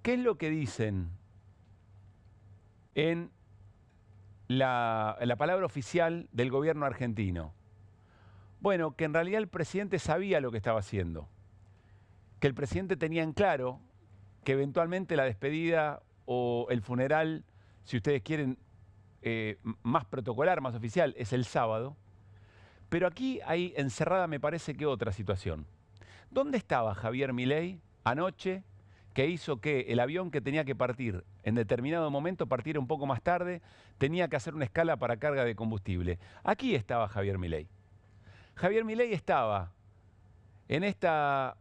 ¿Qué es lo que dicen en la palabra oficial del gobierno argentino? Bueno, que en realidad el presidente sabía lo que estaba haciendo, que el presidente tenía en claro que eventualmente la despedida o el funeral, si ustedes quieren, más protocolar, más oficial, es el sábado. Pero aquí hay encerrada, me parece que otra situación. ¿Dónde estaba Javier Milei anoche que hizo que el avión que tenía que partir en determinado momento partiera un poco más tarde, tenía que hacer una escala para carga de combustible? Aquí estaba Javier Milei. Javier Milei estaba en esta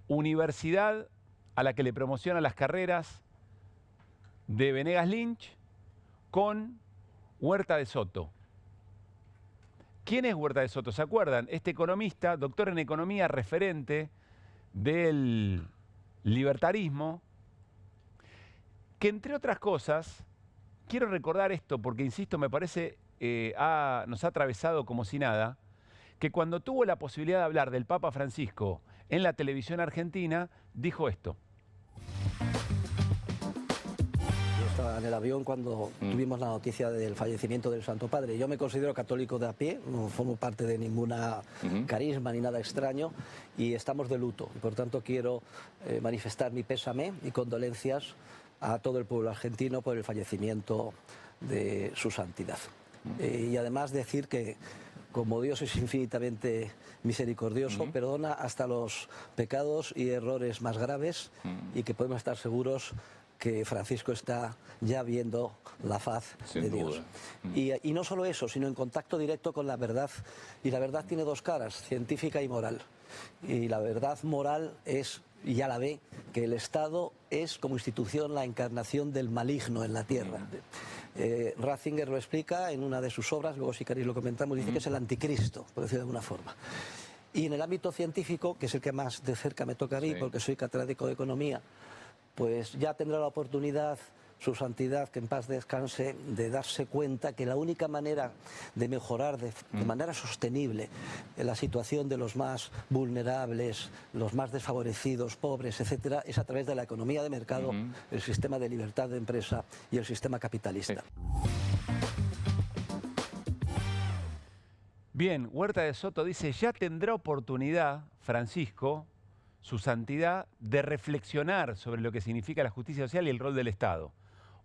universidad a la que le promociona las carreras de Venegas Lynch con Huerta de Soto. ¿Quién es Huerta de Soto? ¿Se acuerdan? Este economista, doctor en economía, referente del libertarismo, que entre otras cosas, quiero recordar esto porque, insisto, me parece nos ha atravesado como si nada, que cuando tuvo la posibilidad de hablar del Papa Francisco en la televisión argentina, dijo esto. Yo estaba en el avión cuando tuvimos la noticia del fallecimiento del Santo Padre. Yo me considero católico de a pie, no formo parte de ninguna carisma ni nada extraño, y estamos de luto. Por tanto, quiero manifestar mi pésame y condolencias a todo el pueblo argentino por el fallecimiento de su santidad. Y además decir que, como Dios es infinitamente misericordioso, perdona hasta los pecados y errores más graves, y que podemos estar seguros que Francisco está ya viendo la faz de Dios. Y no solo eso, sino en contacto directo con la verdad. Y la verdad tiene dos caras, científica y moral. Y la verdad moral es, y ya la ve, que el Estado es como institución la encarnación del maligno en la tierra. Ratzinger lo explica en una de sus obras, luego si queréis lo comentamos, dice que es el anticristo, por decirlo de alguna forma. Y en el ámbito científico, que es el que más de cerca me toca a mí, porque soy catedrático de economía, pues ya tendrá la oportunidad su santidad, que en paz descanse, de darse cuenta que la única manera de mejorar de manera sostenible la situación de los más vulnerables, los más desfavorecidos, pobres, etcétera, es a través de la economía de mercado, el sistema de libertad de empresa y el sistema capitalista. Bien, Huerta de Soto dice, ya tendrá oportunidad, Francisco, su santidad, de reflexionar sobre lo que significa la justicia social y el rol del Estado.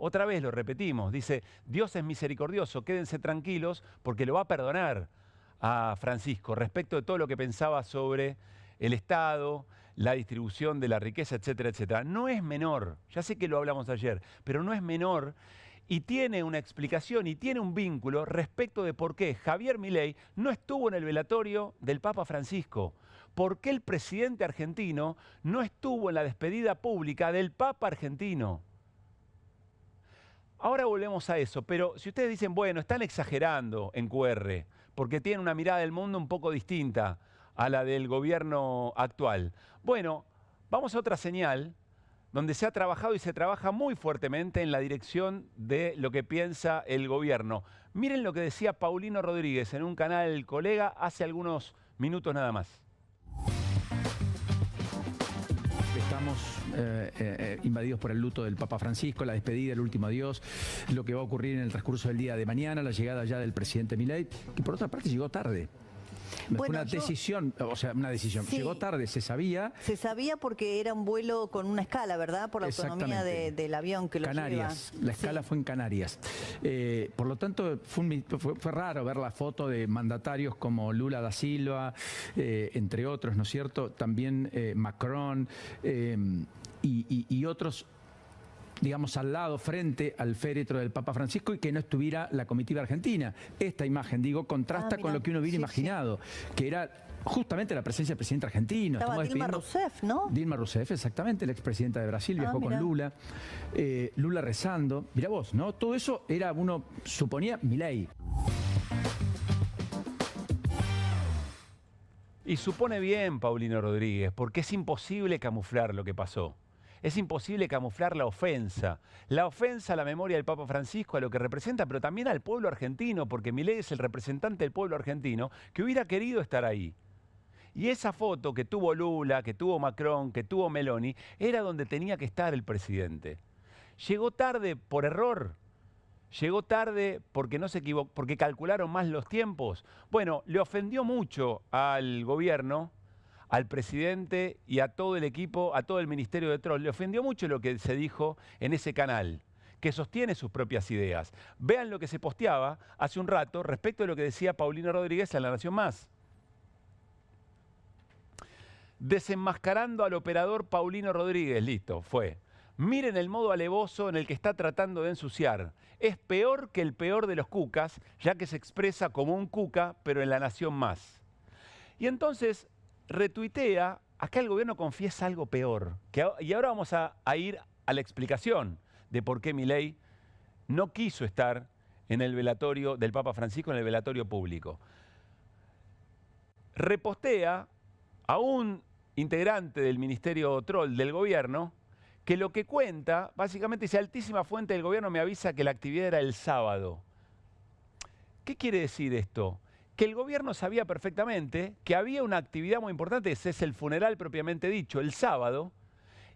Otra vez lo repetimos, dice, Dios es misericordioso, quédense tranquilos porque lo va a perdonar a Francisco respecto de todo lo que pensaba sobre el Estado, la distribución de la riqueza, etcétera, etcétera. No es menor, ya sé que lo hablamos ayer, pero no es menor y tiene una explicación y tiene un vínculo respecto de por qué Javier Milei no estuvo en el velatorio del Papa Francisco. ¿Por qué el presidente argentino no estuvo en la despedida pública del Papa argentino? Ahora volvemos a eso, pero si ustedes dicen, bueno, están exagerando en QR, porque tienen una mirada del mundo un poco distinta a la del gobierno actual. Bueno, vamos a otra señal donde se ha trabajado y se trabaja muy fuertemente en la dirección de lo que piensa el gobierno. Miren lo que decía Paulino Rodríguez en un canal Colega hace algunos minutos nada más. Estamos invadidos por el luto del Papa Francisco, la despedida, el último adiós, lo que va a ocurrir en el transcurso del día de mañana, la llegada ya del presidente Milei, que por otra parte llegó tarde. Fue una decisión, o sea, una decisión. Sí. Llegó tarde, se sabía. Se sabía porque era un vuelo con una escala, ¿verdad? Por la autonomía del avión que lo Canarias, lleva. La escala fue en Canarias. Por lo tanto, fue raro ver la foto de mandatarios como Lula da Silva, entre otros, ¿no es cierto? También Macron y otros, digamos, al lado, frente al féretro del Papa Francisco, y que no estuviera la comitiva argentina. Esta imagen, digo, contrasta con lo que uno hubiera imaginado, que era justamente la presencia del presidente argentino. Estaba Dilma Rousseff, ¿no? Dilma Rousseff, exactamente, la expresidenta de Brasil, viajó con Lula. Lula rezando. Mirá vos, ¿no? Todo eso era, uno suponía, Milei. Y supone bien Paulino Rodríguez, porque es imposible camuflar lo que pasó. Es imposible camuflar la ofensa a la memoria del Papa Francisco, a lo que representa, pero también al pueblo argentino, porque Milei es el representante del pueblo argentino que hubiera querido estar ahí. Y esa foto que tuvo Lula, que tuvo Macron, que tuvo Meloni, era donde tenía que estar el presidente. Llegó tarde por error. Llegó tarde porque no se equivocó, porque calcularon más los tiempos. Bueno, le ofendió mucho al gobierno, al presidente y a todo el equipo, a todo el Ministerio de Troll. Le ofendió mucho lo que se dijo en ese canal, que sostiene sus propias ideas. Vean lo que se posteaba hace un rato respecto de lo que decía Paulino Rodríguez en La Nación Más. Desenmascarando al operador Paulino Rodríguez, listo, fue. Miren el modo alevoso en el que está tratando de ensuciar. Es peor que el peor de los cucas, ya que se expresa como un cuca, pero en La Nación Más. Y entonces retuitea, acá el gobierno confiesa algo peor. Y ahora vamos a ir a la explicación de por qué Milei no quiso estar en el velatorio del Papa Francisco, en el velatorio público. Repostea a un integrante del Ministerio Troll del gobierno, que lo que cuenta, básicamente dice, altísima fuente del gobierno me avisa que la actividad era el sábado. ¿Qué quiere decir esto? Que el gobierno sabía perfectamente que había una actividad muy importante, ese es el funeral propiamente dicho, el sábado,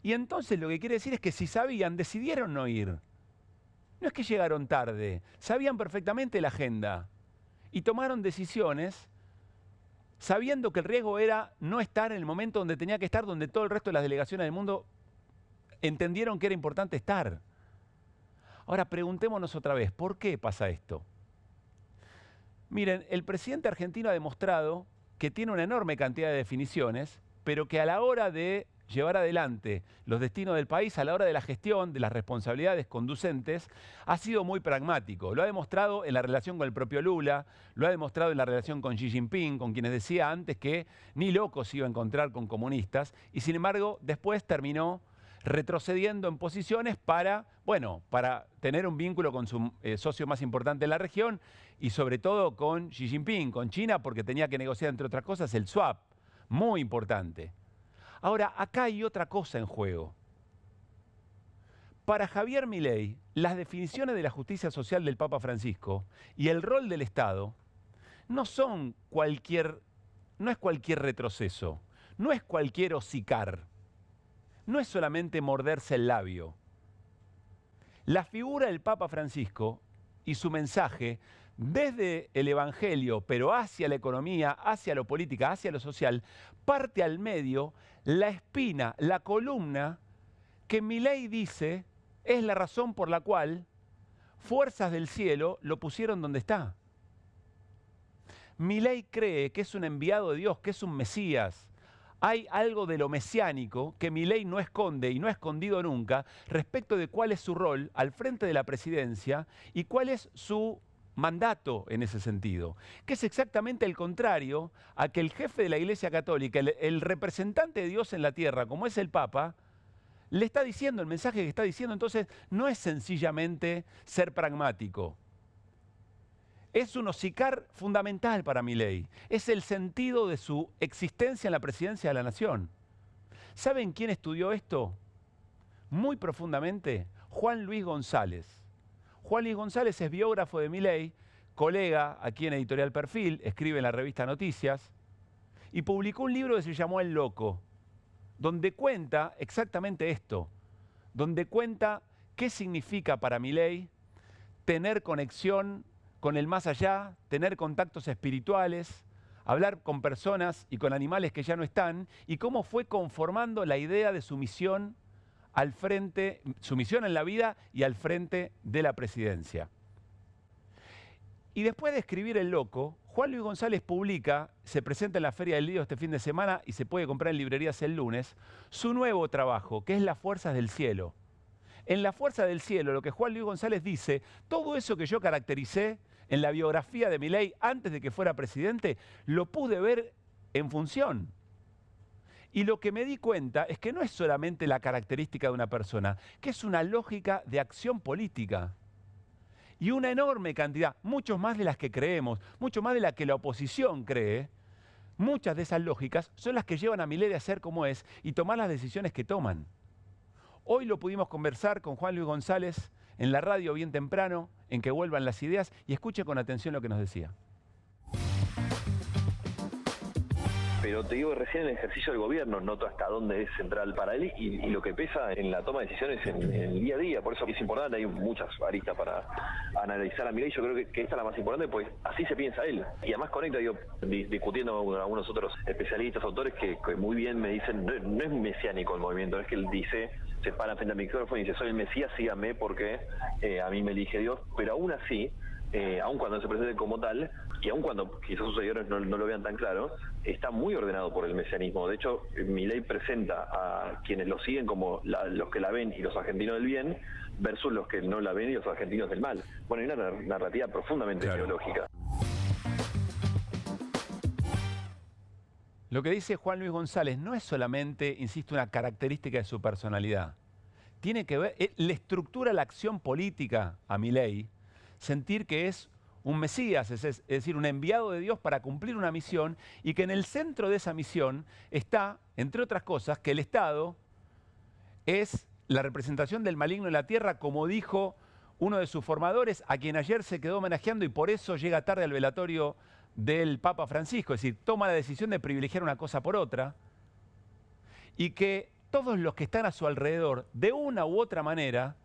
y entonces lo que quiere decir es que si sabían, decidieron no ir. No es que llegaron tarde, sabían perfectamente la agenda y tomaron decisiones sabiendo que el riesgo era no estar en el momento donde tenía que estar, donde todo el resto de las delegaciones del mundo entendieron que era importante estar. Ahora, preguntémonos otra vez, ¿por qué pasa esto? Miren, el presidente argentino ha demostrado que tiene una enorme cantidad de definiciones, pero que a la hora de llevar adelante los destinos del país, a la hora de la gestión, de las responsabilidades conducentes, ha sido muy pragmático. Lo ha demostrado en la relación con el propio Lula, lo ha demostrado en la relación con Xi Jinping, con quienes decía antes que ni loco se iba a encontrar con comunistas, y sin embargo después terminó retrocediendo en posiciones para, bueno, para tener un vínculo con su socio más importante en la región y sobre todo con Xi Jinping, con China, porque tenía que negociar, entre otras cosas, el swap, muy importante. Ahora, acá hay otra cosa en juego. Para Javier Milei, las definiciones de la justicia social del Papa Francisco y el rol del Estado no es cualquier retroceso, no es cualquier hocicar. No es solamente morderse el labio. La figura del Papa Francisco y su mensaje desde el Evangelio, pero hacia la economía, hacia lo política, hacia lo social, parte al medio la espina, la columna que Milei dice es la razón por la cual fuerzas del cielo lo pusieron donde está. Milei cree que es un enviado de Dios, que es un Mesías. Hay algo de lo mesiánico que Milei no esconde y no ha escondido nunca respecto de cuál es su rol al frente de la presidencia y cuál es su mandato en ese sentido, que es exactamente el contrario a que el jefe de la Iglesia Católica, el representante de Dios en la tierra, como es el Papa, le está diciendo, el mensaje que está diciendo. Entonces no es sencillamente ser pragmático. Es un hocicar fundamental para Milei. Es el sentido de su existencia en la presidencia de la Nación. ¿Saben quién estudió esto? Muy profundamente, Juan Luis González. Juan Luis González es biógrafo de Milei, colega aquí en Editorial Perfil, escribe en la revista Noticias, y publicó un libro que se llamó El Loco, donde cuenta exactamente esto, donde cuenta qué significa para Milei tener conexión con el más allá, tener contactos espirituales, hablar con personas y con animales que ya no están, y cómo fue conformando la idea de su misión al frente, su misión en la vida y al frente de la presidencia. Y después de escribir El Loco, Juan Luis González publica, se presenta en la Feria del Libro este fin de semana y se puede comprar en librerías el lunes, su nuevo trabajo, que es Las Fuerzas del Cielo. En La Fuerza del Cielo, lo que Juan Luis González dice, todo eso que yo caractericé en la biografía de Milei antes de que fuera presidente, lo pude ver en función. Y lo que me di cuenta es que no es solamente la característica de una persona, que es una lógica de acción política. Y una enorme cantidad, mucho más de las que creemos, mucho más de la que la oposición cree, muchas de esas lógicas son las que llevan a Milei a ser como es y tomar las decisiones que toman. Hoy lo pudimos conversar con Juan Luis González en la radio bien temprano, en Que Vuelvan las Ideas, y escuche con atención lo que nos decía. pero te digo que recién en el ejercicio del gobierno noto hasta dónde es central para él y lo que pesa en la toma de decisiones en el día a día. Por eso es importante, hay muchas aristas para analizar a Milei. Yo creo que esta es la más importante, pues así se piensa él. Y además conecta, digo, discutiendo con algunos otros especialistas, autores que muy bien me dicen, no es mesiánico el movimiento, no es que él dice, se para frente al micrófono y dice, soy el Mesías, síganme porque a mí me elige Dios, pero aún así, aun cuando se presente como tal, y aun cuando quizás sus seguidores no lo vean tan claro, está muy ordenado por el mesianismo. De hecho, Milei presenta a quienes lo siguen como los que la ven y los argentinos del bien, versus los que no la ven y los argentinos del mal. Bueno, hay una narrativa profundamente ideológica. Lo que dice Juan Luis González no es solamente, insisto, una característica de su personalidad. Tiene que ver, le estructura la acción política a Milei, sentir que es un Mesías, es decir, un enviado de Dios para cumplir una misión y que en el centro de esa misión está, entre otras cosas, que el Estado es la representación del maligno en la tierra, como dijo uno de sus formadores, a quien ayer se quedó homenajeando y por eso llega tarde al velatorio del Papa Francisco, es decir, toma la decisión de privilegiar una cosa por otra, y que todos los que están a su alrededor, de una u otra manera,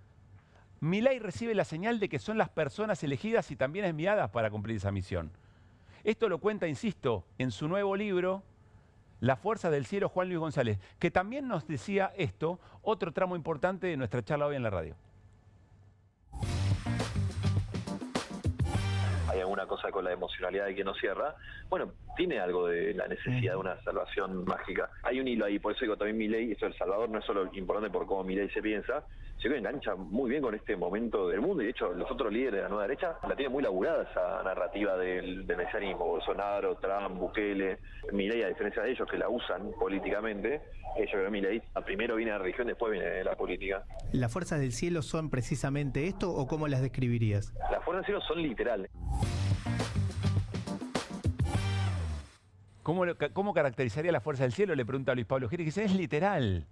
Milei recibe la señal de que son las personas elegidas y también enviadas para cumplir esa misión. Esto lo cuenta, insisto, en su nuevo libro, La fuerza del cielo, Juan Luis González, que también nos decía esto, otro tramo importante de nuestra charla hoy en la radio. Hay alguna cosa con la emocionalidad de quien no cierra. Bueno, tiene algo de la necesidad de una salvación mágica. Hay un hilo ahí, por eso digo también Milei, esto del Salvador no es solo importante por cómo Milei se piensa, sino que engancha muy bien con este momento del mundo, y de hecho los otros líderes de la nueva derecha la tienen muy laburada esa narrativa del mesianismo. Bolsonaro, Trump, Bukele, Milei, a diferencia de ellos que la usan políticamente, yo creo que Milei primero viene la religión, después viene la política. ¿Las fuerzas del cielo son precisamente esto o cómo las describirías? Las fuerzas del cielo son literales. ¿Cómo caracterizaría la fuerza del cielo? Le pregunta a Luis Pablo Giri, que dice, es literal.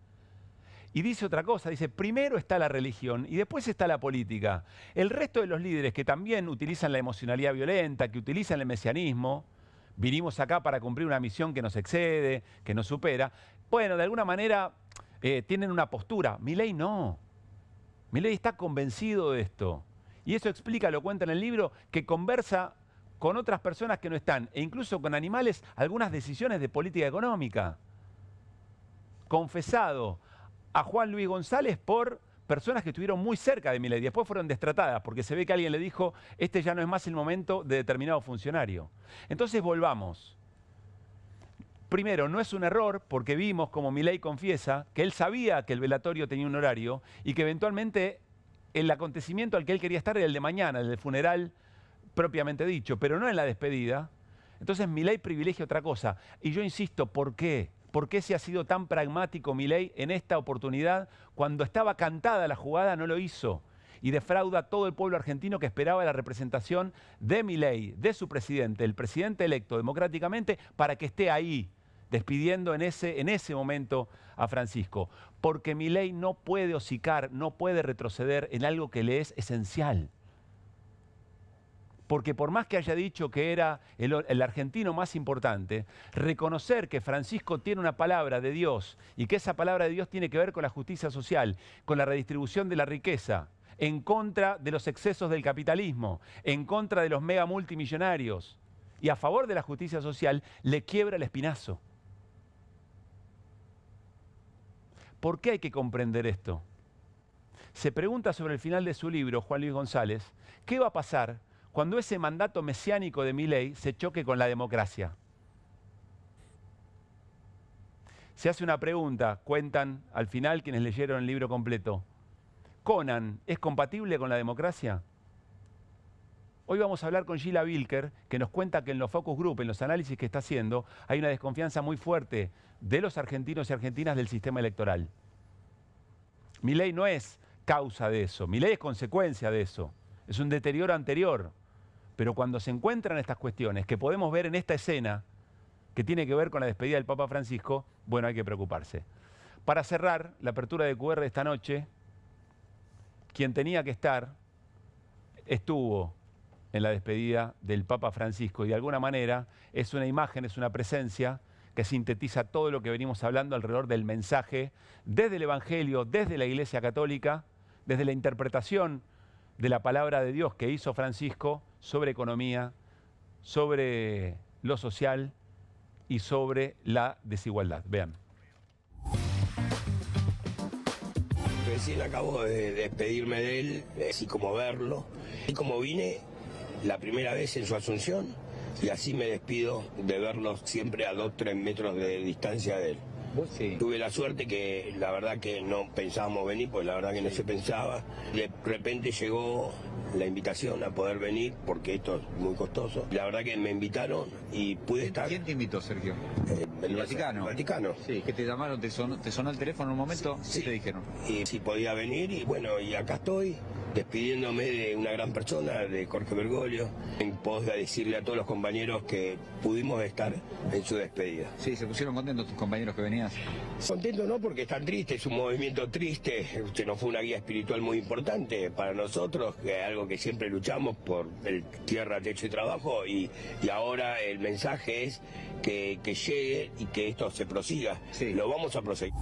Y dice otra cosa, dice, primero está la religión y después está la política. El resto de los líderes que también utilizan la emocionalidad violenta, que utilizan el mesianismo, vinimos acá para cumplir una misión que nos excede, que nos supera, bueno, de alguna manera tienen una postura. Milei no. Milei está convencido de esto. Y eso explica, lo cuenta en el libro, que conversa con otras personas que no están, e incluso con animales, algunas decisiones de política económica. Confesado a Juan Luis González por personas que estuvieron muy cerca de Milei, después fueron destratadas, porque se ve que alguien le dijo, este ya no es más el momento de determinado funcionario. Entonces volvamos. Primero, no es un error, porque vimos como Milei confiesa que él sabía que el velatorio tenía un horario y que eventualmente el acontecimiento al que él quería estar era el de mañana, el del funeral propiamente dicho, pero no en la despedida. Entonces Milei privilegia otra cosa. Y yo insisto, ¿por qué? ¿Por qué se ha sido tan pragmático Milei en esta oportunidad? Cuando estaba cantada la jugada no lo hizo. Y defrauda a todo el pueblo argentino que esperaba la representación de Milei, de su presidente, el presidente electo democráticamente, para que esté ahí, despidiendo en ese momento a Francisco. Porque Milei no puede hocicar, no puede retroceder en algo que le es esencial. Porque por más que haya dicho que era el argentino más importante, reconocer que Francisco tiene una palabra de Dios y que esa palabra de Dios tiene que ver con la justicia social, con la redistribución de la riqueza, en contra de los excesos del capitalismo, en contra de los mega multimillonarios y a favor de la justicia social, le quiebra el espinazo. ¿Por qué hay que comprender esto? Se pregunta sobre el final de su libro, Juan Luis González, ¿qué va a pasar cuando ese mandato mesiánico de Milei se choque con la democracia? Se hace una pregunta, cuentan al final quienes leyeron el libro completo. ¿Conan es compatible con la democracia? Hoy vamos a hablar con Gila Bilker, que nos cuenta que en los focus group, en los análisis que está haciendo, hay una desconfianza muy fuerte de los argentinos y argentinas del sistema electoral. Milei no es causa de eso, Milei es consecuencia de eso, es un deterioro anterior. Pero cuando se encuentran estas cuestiones que podemos ver en esta escena, que tiene que ver con la despedida del Papa Francisco, bueno, hay que preocuparse. Para cerrar la apertura de QR de esta noche, quien tenía que estar estuvo en la despedida del Papa Francisco y de alguna manera es una imagen, es una presencia que sintetiza todo lo que venimos hablando alrededor del mensaje desde el Evangelio, desde la Iglesia Católica, desde la interpretación de la palabra de Dios que hizo Francisco sobre economía, sobre lo social y sobre la desigualdad. Vean. Recién acabo de despedirme de él, así como verlo, y como vine la primera vez en su Asunción, y así me despido de verlo siempre a 2-3 metros de distancia de él. ¿Vos sí? Tuve la suerte que la verdad que no pensábamos venir, pues la verdad que no se pensaba. De repente llegó la invitación a poder venir, porque esto es muy costoso. La verdad que me invitaron y pude estar. ¿Quién te invitó, Sergio? El Vaticano. El Vaticano. Sí, que te llamaron, te sonó el teléfono en un momento, Sí. ¿qué te dijeron? Y si podía venir, y bueno, y acá estoy, despidiéndome de una gran persona, de Jorge Bergoglio, en pos de decirle a todos los compañeros que pudimos estar en su despedida. Sí, ¿se pusieron contentos tus compañeros que venías? Contento no, porque están tristes, es un movimiento triste, usted nos fue una guía espiritual muy importante para nosotros, que es algo que siempre luchamos por el tierra, techo y trabajo, y ahora el mensaje es que llegue y que esto se prosiga. Sí. Lo vamos a proseguir.